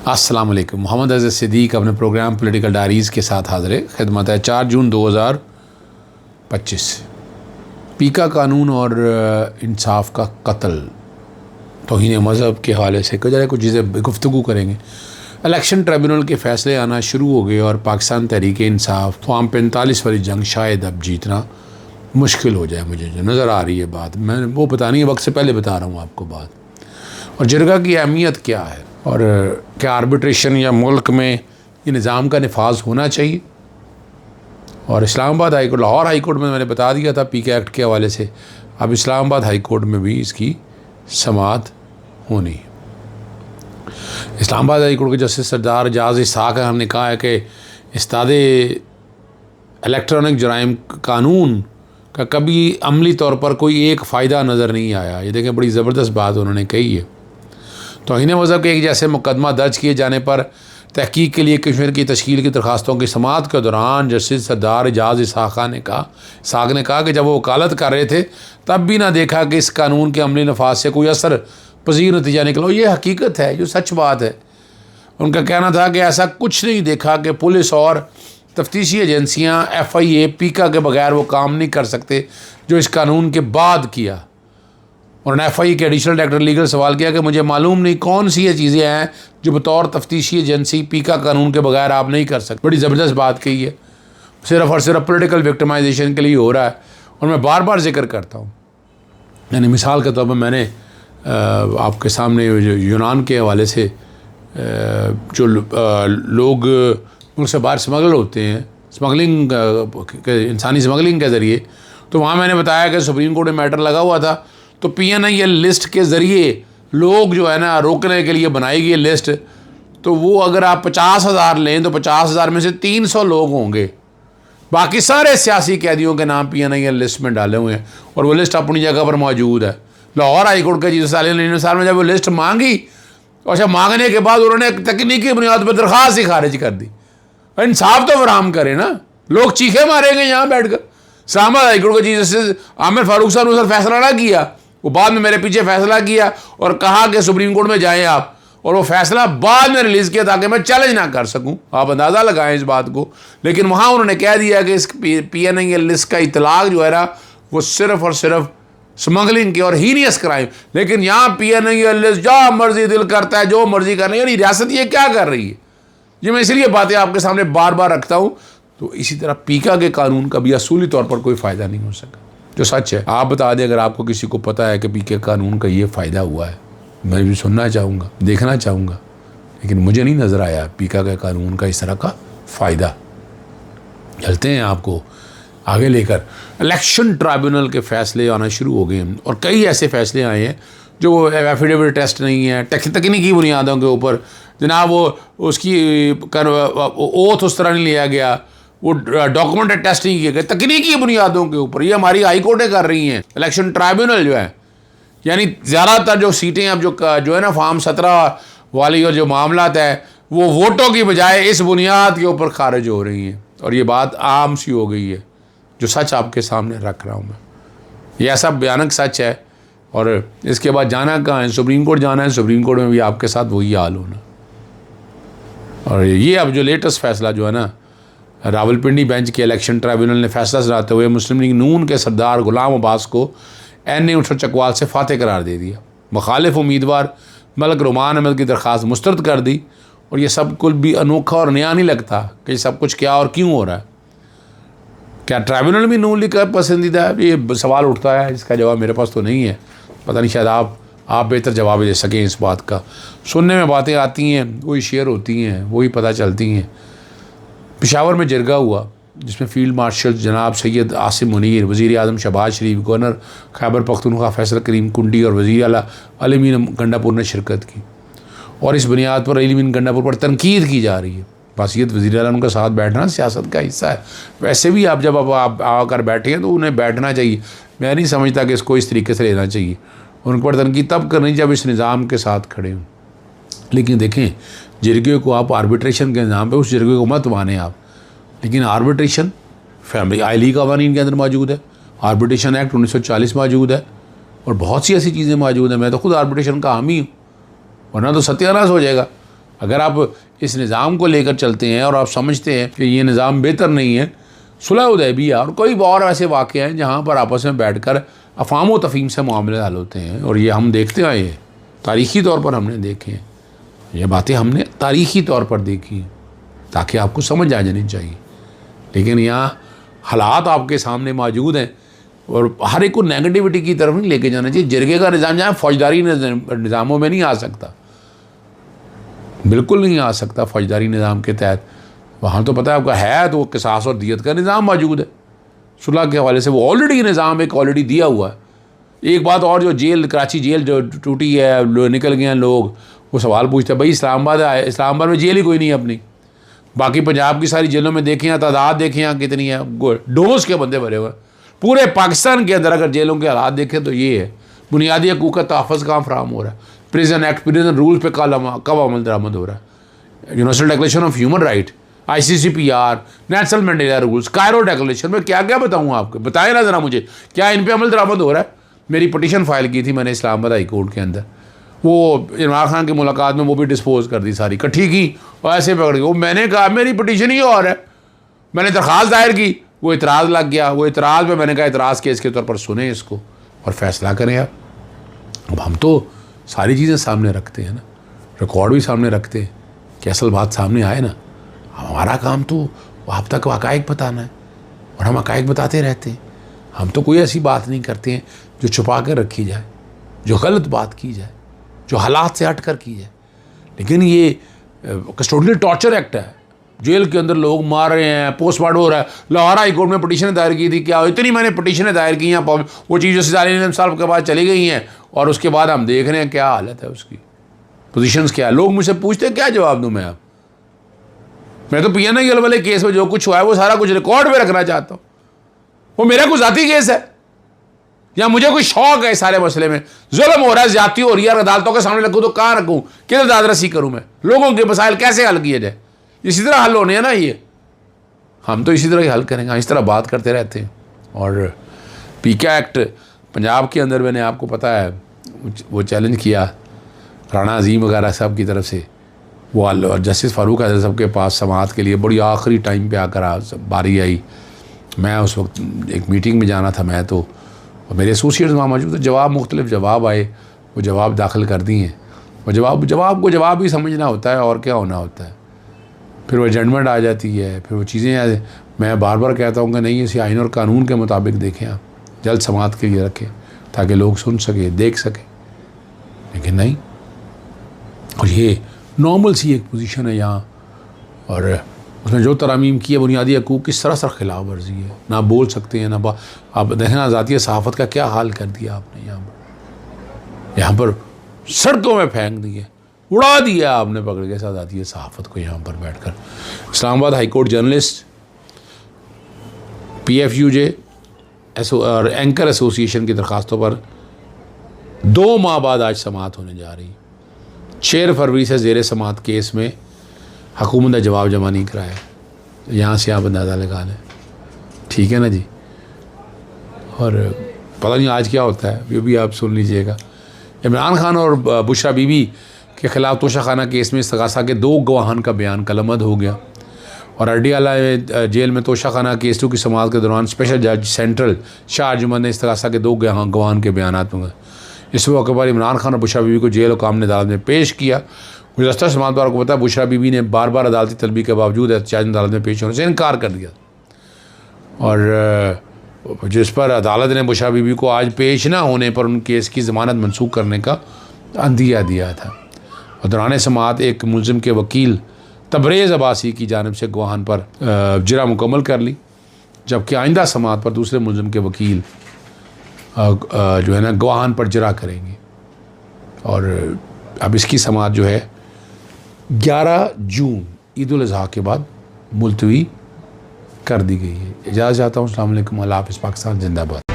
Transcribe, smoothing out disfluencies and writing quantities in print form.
अस्सलाम वालेकुम। मोहम्मद अज़ीज़ सिद्दीक़ अपने प्रोग्राम पॉलिटिकल डायरीज़ के साथ हाज़िर खिदमत है। 4 जून 2025 पीका कानून और इंसाफ का कत्ल, तौहीन मज़हब के हवाले से कुछ चीज़ें गुफ्तगू करेंगे। इलेक्शन ट्रिब्यूनल के फ़ैसले आना शुरू हो गए और पाकिस्तान तहरीक इंसाफ फॉर्म 45 वाली जंग शायद अब जीतना मुश्किल हो जाए। मुझे जो नज़र आ रही है बात, मैं वो बतानी है, वक्त से पहले बता रहा हूँ आपको बात। और जिरगा की अहमियत क्या है और क्या आर्बिट्रेशन या मुल्क में ये निज़ाम का नफाज होना चाहिए। और Islamabad high court, Lahore high court में मैंने बता दिया था पीके एक्ट के हवाले से, अब इस्लामाबाद हाई कोर्ट में भी इसकी समाअत होनी है। इस्लामाबाद हाई कोर्ट के जस्टिस सरदार एजाज इसहाक ने कहा है कि इस्तादे इलेक्ट्रॉनिक जराइम कानून का कभी अमली तौर पर कोई एक फ़ायदा नज़र नहीं आया। ये देखें, बड़ी ज़बरदस्त बात उन्होंने कही है। तौहीन मज़हब के एक जैसे मुकदमा दर्ज किए जाने पर तहकीक के लिए कश्मीर की तश्कील की दरख्वास्तों की समाअत के दौरान जस्टिस सरदार एजाज इसहाक ने कहा कि जब वो वकालत कर रहे थे तब भी ना देखा कि इस कानून के अमली नफाज से कोई असर पजीर नतीजा निकला। ये हकीकत है, जो सच बात है। उनका कहना था कि ऐसा कुछ नहीं देखा कि पुलिस और तफ्तीशी एजेंसियाँ FIA पीका के बगैर वो काम नहीं कर सकते जो इस कानून के बाद किया। उन्होंने FIA के एडिशनल डायरेक्टर लीगल सवाल किया कि मुझे मालूम नहीं कौन सी ये चीज़ें हैं जो बतौर तफ्तीशी एजेंसी पीका कानून के बगैर आप नहीं कर सकते। बड़ी ज़बरदस्त बात कही है। सिर्फ़ और सिर्फ पॉलिटिकल विक्टिमाइजेशन के लिए हो रहा है। और मैं बार बार जिक्र करता हूँ, यानी मिसाल के तौर पर मैंने आपके सामने यूनान के हवाले से जो लोग मुल्क से बाहर स्मगल होते हैं, स्मगलिंग इंसानी स्मगलिंग के ज़रिए, तो वहाँ मैंने बताया कि सुप्रीम कोर्ट में मैटर लगा हुआ था। तो PNI लिस्ट के ज़रिए लोग जो है ना रोकने के लिए बनाई गई लिस्ट, तो वो अगर आप 50,000 लें तो 50,000 में से 300 लोग होंगे। बाकी सारे सियासी कैदियों के नाम PNI लिस्ट में डाले हुए हैं और वो लिस्ट अपनी जगह पर मौजूद है। लाहौर हाई कोर्ट के जज साल में जब वो लिस्ट मांगी और जब मांगने के बाद उन्होंने तकनीकी बुनियाद पर दरख्वास्त ही खारिज कर दी। इंसाफ तो फराम करे ना, लोग चीखे मारेंगे यहाँ बैठ कर। इस्लामाबाद हाई कोर्ट के चीफ जस्टिस आमिर फारूक साहब ने उस फैसला ना किया, वो बाद में मेरे पीछे फैसला किया और कहा कि सुप्रीम कोर्ट में जाएं आप, और वो फैसला बाद में रिलीज़ किया ताकि मैं चैलेंज ना कर सकूं। आप अंदाज़ा लगाएं इस बात को। लेकिन वहाँ उन्होंने कह दिया कि इस PNI लिस्ट का इतलाक जो है ना वो सिर्फ़ और सिर्फ स्मगलिंग के और हीनियस क्राइम। लेकिन यहाँ PNI लिस्ट जहाँ मर्जी दिल करता है जो मर्जी करना है। यानी रियासत ये क्या कर रही है, ये मैं इसलिए बातें आपके सामने बार बार रखता हूँ। तो इसी तरह पीका के कानून का भी असूली तौर पर कोई फ़ायदा नहीं हो सका, जो सच है। आप बता दें अगर आपको किसी को पता है कि पीके कानून का ये फ़ायदा हुआ है, मैं भी सुनना चाहूँगा, देखना चाहूँगा। लेकिन मुझे नहीं नज़र आया पीका के कानून का इस तरह का फ़ायदा। चलते हैं आपको आगे लेकर। इलेक्शन ट्रिब्यूनल के फ़ैसले आना शुरू हो गए हैं और कई ऐसे फ़ैसले आए हैं जो एफिडेविट टेस्ट नहीं है, तकनीकी बुनियादों के ऊपर जनाब वो उसकी ओथ उस तरह नहीं लिया गया, वो डॉक्यूमेंटेड टेस्ट नहीं किए गए, तकनीकी बुनियादों के ऊपर। ये हमारी हाई कोर्टें कर रही हैं। इलेक्शन ट्रिब्यूनल जो है, यानी ज़्यादातर जो सीटें अब जो है ना फॉर्म 17 वाली और जो मामलात है वो वोटों की बजाय इस बुनियाद के ऊपर खारिज हो रही हैं। और ये बात आम सी हो गई है, जो सच आपके सामने रख रहा हूँ मैं। ये ऐसा भयानक सच है। और इसके बाद जाना कहाँ है, सुप्रीम कोर्ट जाना है। सुप्रीम कोर्ट में भी आपके साथ वही हाल होना। और ये अब जो लेटेस्ट फैसला जो है ना, रावलपिंडी बेंच के इलेक्शन ट्रिब्यूनल ने फैसला सुनाते हुए मुस्लिम लीग नून के सरदार गुलाम अब्बास को NA उठर चकवाल से फातह करार दे दिया। मुखालिफ उम्मीदवार मलक रोमान अहमद की दरख्वास्त मुस्तरद कर दी। और ये सब कुछ भी अनोखा और नया नहीं लगता कि सब कुछ क्या और क्यों हो रहा है। क्या ट्रिब्यूनल भी नून लीग का पसंदीदा है? ये सवाल उठता है, इसका जवाब मेरे पास तो नहीं है। पता नहीं, शायद आप बेहतर जवाब दे सकें इस बात का। सुनने में बातें आती हैं, वही शेयर होती हैं, वही पता चलती हैं। पेशावर में जरगा हुआ जिसमें फ़ील्ड मार्शल जनाब सैयद आसिम मुनीर, वज़ीर आज़म शहबाज शरीफ, गवर्नर खैबर पख्तूनख्वा फैसल करीम कुंडी और वज़ीर आला अली मीन गंडापुर ने शिरकत की। और इस बुनियाद पर अली मीन गंडापुर पर तनकीद की जा रही है। बासियत वज़ीर आला उनका साथ बैठना सियासत का हिस्सा है। वैसे भी आप जब आप आकर बैठे हैं तो उन्हें बैठना चाहिए। मैं नहीं समझता कि इसको इस तरीके से लेना चाहिए। उन पर तनकीद तब करनी जब इस निज़ाम के साथ खड़े हों। लेकिन देखें, जिरगे को आप आर्बिट्रेशन के निज़ाम पे उस जिरगे को मत माने आप। लेकिन आर्बिट्रेशन फैमिली I कवानीन के अंदर मौजूद है, आर्बिट्रेशन एक्ट 1940 मौजूद है और बहुत सी ऐसी चीज़ें मौजूद हैं। मैं तो खुद आर्बिट्रेशन का हामी हूँ, वरना तो सत्यानाश हो जाएगा। अगर आप इस निज़ाम को लेकर चलते हैं और आप समझते हैं कि ये निज़ाम बेहतर नहीं है, सुलह हुदैबिया और कोई और ऐसे वाक़े हैं जहाँ पर आपस में बैठ कर अफ़ाम व तफ़हीम से मामले हल होते हैं, और ये हम देखते आए हैं, तारीख़ी तौर पर हमने देखे हैं, ये बातें हमने तारीख़ी तौर पर देखी हैं ताकि आपको समझ आ जानी चाहिए। लेकिन यहाँ हालात आपके सामने मौजूद हैं और हर एक को नेगेटिविटी की तरफ नहीं लेके जाना चाहिए। जिरगे का निज़ाम जहाँ फौजदारी निज़ामों में नहीं आ सकता, बिल्कुल नहीं आ सकता फौजदारी निज़ाम के तहत। वहाँ तो पता है आपका है तो किसास और दियत का निज़ाम मौजूद है सुलह के हवाले से, वो ऑलरेडी निज़ाम एक ऑलरेडी दिया हुआ है। एक बात और, जो जेल कराची जेल जो टूटी है, निकल गए हैं लोग, वो सवाल पूछते हैं भाई इस्लामाबाद में जेल ही कोई नहीं है अपनी, बाकी पंजाब की सारी जेलों में देखें यहाँ तादाद देखें यहाँ कितनी है, डोज के बंदे भरे हुए। पूरे पाकिस्तान के अंदर अगर जेलों के हालात देखें तो ये है, बुनियादी हकूक़ का तहफ़्फ़ुज़ कहाँ फराहम हो रहा है, प्रिजन एक्ट प्रिजन रूल्स पे कब अमल दरामद हो रहा है, universal declaration of human right, ICCPR, Nelson Mandela rules, Cairo declaration में क्या क्या बताऊँ आपको, बताएं ना ज़रा मुझे, क्या इन पर अमल दरामद हो रहा है। मेरी पटिशन फाइल की थी मैंने इस्लामाबाद हाई कोर्ट के अंदर, वो इमरान खान की मुलाकात में वो भी डिस्पोज कर दी सारी इकट्ठी की और ऐसे पकड़ गई। वो मैंने कहा मेरी पटिशन ही और है, मैंने दरख्वास्त दायर की, वो इतराज़ लग गया, वो इतराज़ में मैंने कहा इतराज़ केस के तौर पर सुने इसको और फैसला करें आप। अब हम तो सारी चीज़ें सामने रखते हैं ना, रिकॉर्ड भी सामने रखते हैं कि असल बात सामने आए ना। हमारा काम तो आप तक हक़ाइक़ बताना है और हम हक़ाइक़ बताते रहते हैं। हम तो कोई ऐसी बात नहीं करते हैं जो छुपा कर रखी जाए, जो गलत बात की जाए, जो हालात से हट कर की जाए। लेकिन ये कस्टोडियल टॉर्चर एक्ट है, जेल के अंदर लोग मार रहे हैं, पोस्टमार्टम हो रहा है। लाहौर हाई कोर्ट में पटिशन दायर की थी, क्या इतनी मैंने पटिशनें दायर की हैं, वो चीज़ जो सिजाल साहब के बाद चली गई हैं और उसके बाद हम देख रहे हैं क्या हालत है उसकी, पोजीशंस क्या है। लोग मुझसे पूछते हैं क्या जवाब दूँ मैं आप, मैं तो PNIL वाले केस में जो कुछ हुआ है वो सारा कुछ रिकॉर्ड में रखना चाहता हूँ। वो मेरा कोई ज़ाती केस है या मुझे कोई शौक है, सारे मसले में जुल्म हो रहा है, ज्यादती हो रही है, अदालतों के सामने रखूँ तो कहाँ रखूँ, किधर दादरसी करूँ, मैं लोगों के मसाइल कैसे हल किए जाए, इसी तरह हल होने हैं ना ये, हम तो इसी तरह ही हल करेंगे, इस तरह बात करते रहते हैं। और PK एक्ट पंजाब के अंदर मैंने आपको पता है वो चैलेंज किया राणा अजीम वगैरह सब की तरफ से, वो जस्टिस फ़ारूक आज़म साहब के पास समाअत के लिए बड़ी आखिरी टाइम पे आकर बारी आई। मैं उस वक्त एक मीटिंग में जाना था, मैं तो मेरे एसोसिएट्स वहाँ मौजूद थे, मुख्तलिफ जवाब आए, वो जवाब दाखिल कर दिए हैं। और जवाब को जवाब ही समझना होता है और क्या होना होता है, फिर वो जजमेंट आ जाती है, फिर वो चीज़ें मैं बार बार कहता हूँ कि नहीं, इसे आइन और कानून के मुताबिक देखें, आप जल्द समाअत के लिए रखें ताकि लोग सुन सके देख सकें, लेकिन नहीं। और ये नॉर्मल सी एक पोजीशन है यहाँ, और उसमें जो तरामीम की है बुनियादी हकूक़ की सरासर खिलाफ वर्जी है, ना बोल सकते हैं ना आप देखें ना ज़ाती सहाफ़त का क्या हाल कर दिया आपने यहाँ पर सड़कों में फेंक दिए, उड़ा दिया आपने पकड़ के साथ ज़ाती सहाफ़त को यहाँ पर बैठकर। Islamabad high court journalist PFUJ और एंकर एसोसिएशन की दरख्वास्तों पर 2 माह बाद आज समाअत होने जा रही। 6 फरवरी से ज़ेर समाअत केस में हुकूमत ने जवाब जमा नहीं कराया, यहाँ से आप अंदाज़ा लगा लें, ठीक है ना जी। और पता नहीं आज क्या होता है, ये भी आप सुन लीजिएगा। इमरान खान और बुशरा बीबी के ख़िलाफ़ तोशाखाना केस में इस्तग़ासा के 2 गवाहान का बयान कलमद हो गया, और अड्डीआला जेल में तोशाखाना केस 2 की समाअत के दौरान स्पेशल जज सेंट्रल शाह अर्जुमंद ने इस्तग़ासा के 2 गवाहान के बयान होंगे। इस मौके पर इमरान खान और बुशरा बीबी को जेल हुकाम ने अदालत में पेश किया। गुज़श्ता समाअत वार को पता है बुशरा बीबी ने बार बार अदालती तलबी के बावजूद एहतजाज अदालत में पेश होने से इनकार कर दिया, और जिस पर अदालत ने बुशरा बीबी को आज पेश ना होने पर उन केस की ज़मानत मनसूख करने का अंदिया दिया था। और दौरान समाअत एक मुलजिम के वकील तबरेज़ अब्बासी की जानिब से गवाहान पर जरा मुकम्मल कर ली, जबकि आइंदा समाअत पर दूसरे मुलजिम के वकील जो है ना गवाहान पर जरा करेंगे। और अब इसकी समाअत जो है 11 जून ईद उल अज़हा के बाद मुलतवी कर दी गई है। इजाज़त चाहता हूँ। अस्सलाम वालेकुम। अल्लाह हाफ़िज़। पाकिस्तान जिंदाबाद।